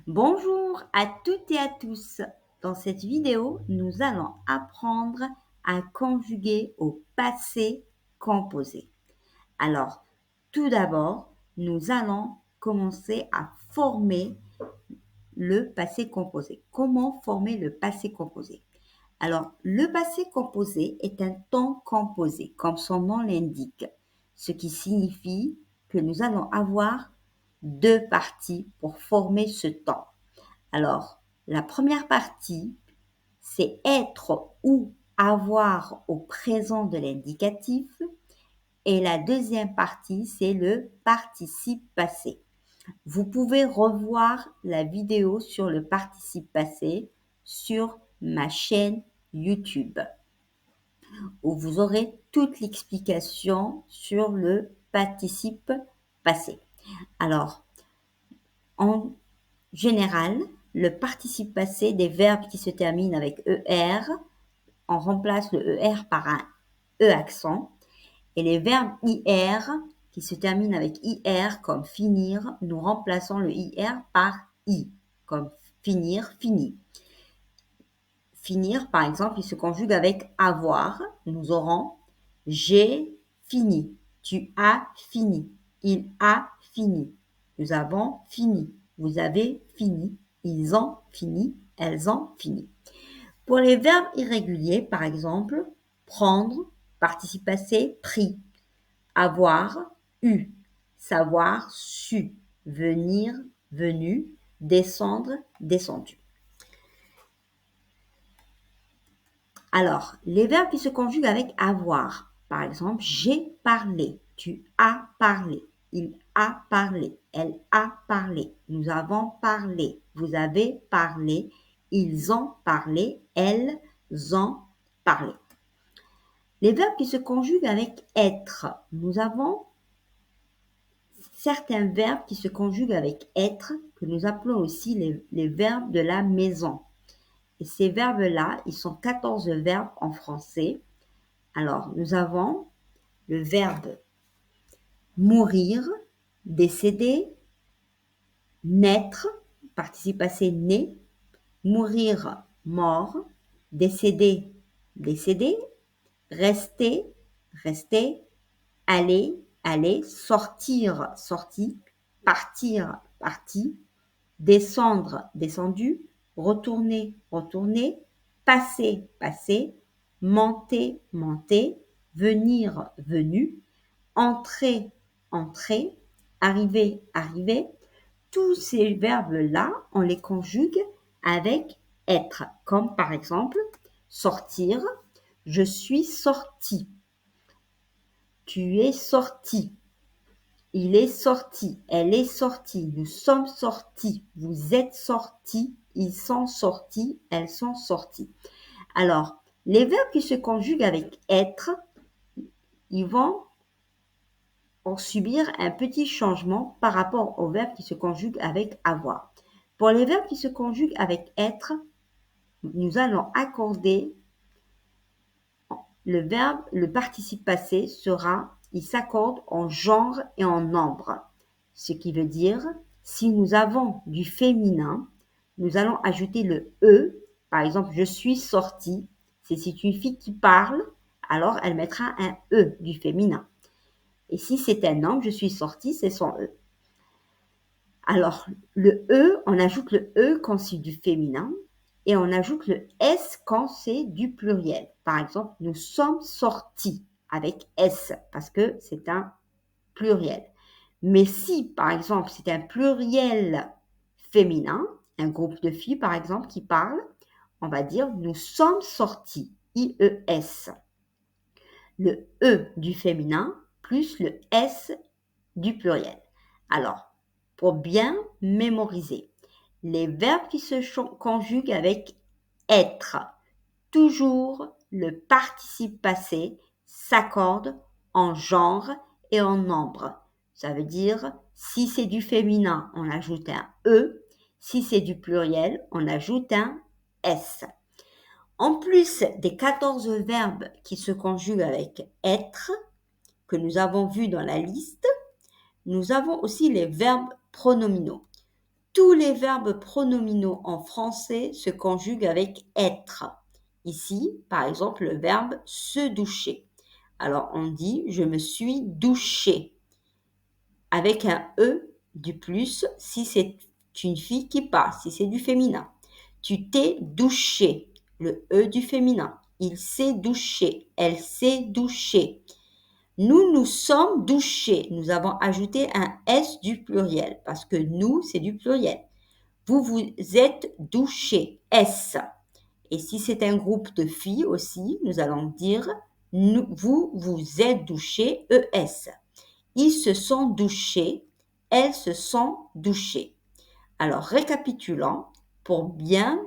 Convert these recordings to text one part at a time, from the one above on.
Bonjour à toutes et à tous. Dans cette vidéo, nous allons apprendre à conjuguer au passé composé. Alors, tout d'abord, nous allons commencer à former le passé composé. Comment former le passé composé? Alors, le passé composé est un temps composé, comme son nom l'indique, ce qui signifie que nous allons avoir deux parties pour former ce temps. Alors, la première partie, c'est être ou avoir au présent de l'indicatif. Et la deuxième partie, c'est le participe passé. Vous pouvez revoir la vidéo sur le participe passé sur ma chaîne YouTube, où vous aurez toute l'explication sur le participe passé. Alors, en général, le participe passé des verbes qui se terminent avec ER, on remplace le ER par un E accent. Et les verbes IR qui se terminent avec IR comme finir, nous remplaçons le IR par I, comme finir, fini. Finir, par exemple, il se conjugue avec avoir. Nous aurons j'ai fini, tu as fini, il a fini, nous avons fini, vous avez fini, ils ont fini, elles ont fini. Pour les verbes irréguliers, par exemple, prendre, participe passé, pris, avoir, eu, savoir, su, venir, venu, descendre, descendu. Alors, les verbes qui se conjuguent avec avoir. Par exemple, j'ai parlé, tu as parlé, il a parlé, elle a parlé, nous avons parlé, vous avez parlé, ils ont parlé, elles ont parlé. Les verbes qui se conjuguent avec être. Nous avons certains verbes qui se conjuguent avec être, que nous appelons aussi les verbes de la maison. Et ces verbes-là, ils sont 14 verbes en français. Alors, nous avons le verbe mourir, décéder, naître, participe passé né, mourir, mort, décéder, décédé, rester, rester, aller, aller, sortir, sorti, partir, parti, descendre, descendu, retourner, retourner, passer, passer, monter, monter, venir, venu, entrer, entrer, arriver, arriver. Tous ces verbes-là, on les conjugue avec être, comme par exemple sortir, je suis sorti, tu es sorti, il est sorti, elle est sortie, nous sommes sortis, vous êtes sortis, ils sont sortis, elles sont sorties. Alors, les verbes qui se conjuguent avec être, ils vont en subir un petit changement par rapport aux verbes qui se conjuguent avec avoir. Pour les verbes qui se conjuguent avec être, nous allons accorder le verbe, le participe passé sera, il s'accorde en genre et en nombre. Ce qui veut dire, si nous avons du féminin, nous allons ajouter le E. Par exemple, je suis sortie. C'est une fille qui parle, alors elle mettra un E du féminin. Et si c'est un homme, je suis sortie, c'est son E. Alors, le E, on ajoute le E quand c'est du féminin et on ajoute le S quand c'est du pluriel. Par exemple, nous sommes sortis avec S parce que c'est un pluriel. Mais si, par exemple, c'est un pluriel féminin, un groupe de filles, par exemple, qui parlent, on va dire nous sommes sortis, IES. Le E du féminin plus le S du pluriel. Alors, pour bien mémoriser, les verbes qui se conjuguent avec être, toujours le participe passé s'accorde en genre et en nombre. Ça veut dire, si c'est du féminin, on ajoute un E. Si c'est du pluriel, on ajoute un S. En plus des 14 verbes qui se conjuguent avec être, que nous avons vus dans la liste, nous avons aussi les verbes pronominaux. Tous les verbes pronominaux en français se conjuguent avec être. Ici, par exemple, le verbe se doucher. Alors, on dit je me suis douché avec un E du plus si c'est une fille qui parle, si c'est du féminin. Tu t'es douché, le E du féminin. Il s'est douché, elle s'est douchée. Nous nous sommes douchés. Nous avons ajouté un S du pluriel parce que nous, c'est du pluriel. Vous vous êtes douchés, S. Et si c'est un groupe de filles aussi, nous allons dire vous vous êtes douchés, ES. Ils se sont douchés, elles se sont douchées. Alors, récapitulons, pour bien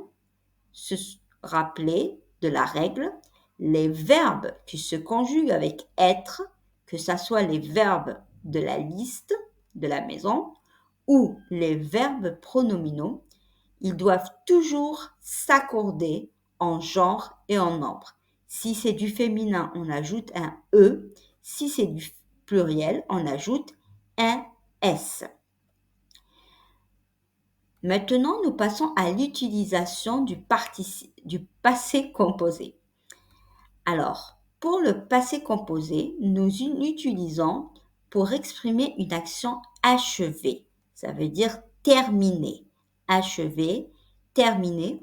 se rappeler de la règle, les verbes qui se conjuguent avec être, que ce soit les verbes de la liste de la maison ou les verbes pronominaux, ils doivent toujours s'accorder en genre et en nombre. Si c'est du féminin, on ajoute un E. Si c'est du pluriel, on ajoute un S. Maintenant, nous passons à l'utilisation du passé composé. Alors, pour le passé composé, nous l'utilisons pour exprimer une action achevée. Ça veut dire terminée. Achevée, terminée,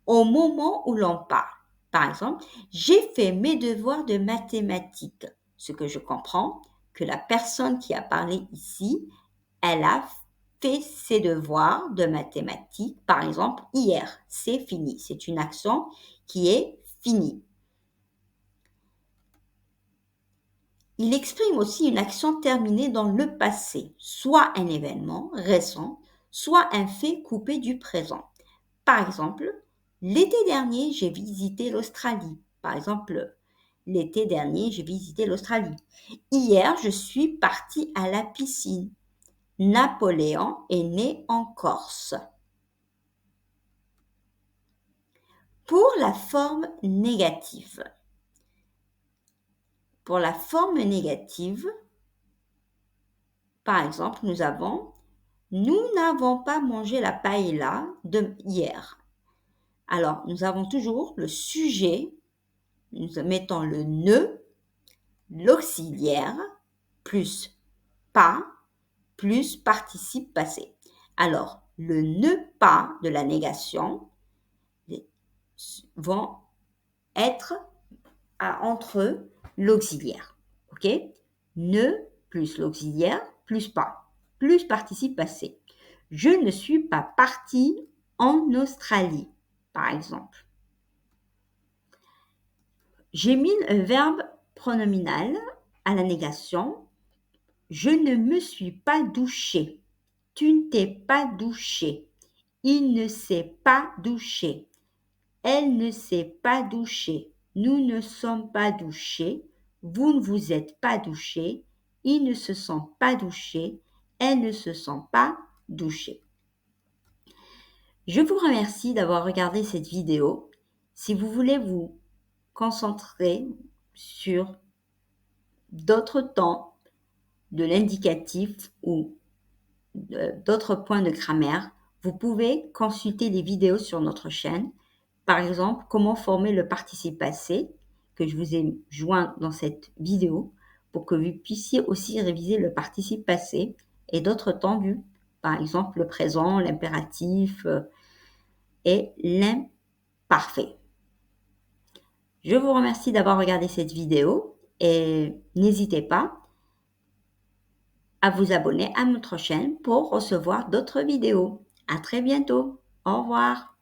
au moment où l'on parle. Par exemple, j'ai fait mes devoirs de mathématiques. Ce que je comprends, que la personne qui a parlé ici, elle a fait ses devoirs de mathématiques, par exemple, hier. C'est fini. C'est une action qui est finie. Il exprime aussi une action terminée dans le passé, soit un événement récent, soit un fait coupé du présent. Par exemple, l'été dernier, j'ai visité l'Australie. Par exemple, l'été dernier, j'ai visité l'Australie. Hier, je suis partie à la piscine. Napoléon est né en Corse. Pour la forme négative. Pour la forme négative, par exemple, nous avons « Nous n'avons pas mangé la paella de hier ». Alors, nous avons toujours le sujet, nous mettons le « ne », l'auxiliaire, plus « pas », plus participe passé. Alors, le « ne pas » de la négation vont être entre l'auxiliaire. OK? Ne plus l'auxiliaire plus pas, plus participe passé. Je ne suis pas partie en Australie, par exemple. J'ai mis un verbe pronominal à la négation. Je ne me suis pas douché. Tu ne t'es pas douché. Il ne s'est pas douché. Elle ne s'est pas douchée. Nous ne sommes pas douchés. Vous ne vous êtes pas douchés. Ils ne se sont pas douchés. Elles ne se sont pas douchées. Je vous remercie d'avoir regardé cette vidéo. Si vous voulez vous concentrer sur d'autres temps de l'indicatif ou d'autres points de grammaire, vous pouvez consulter les vidéos sur notre chaîne. Par exemple, comment former le participe passé que je vous ai joint dans cette vidéo pour que vous puissiez aussi réviser le participe passé et d'autres temps vus. Par exemple, le présent, l'impératif et l'imparfait. Je vous remercie d'avoir regardé cette vidéo et n'hésitez pas à vous abonner à notre chaîne pour recevoir d'autres vidéos. À très bientôt. Au revoir.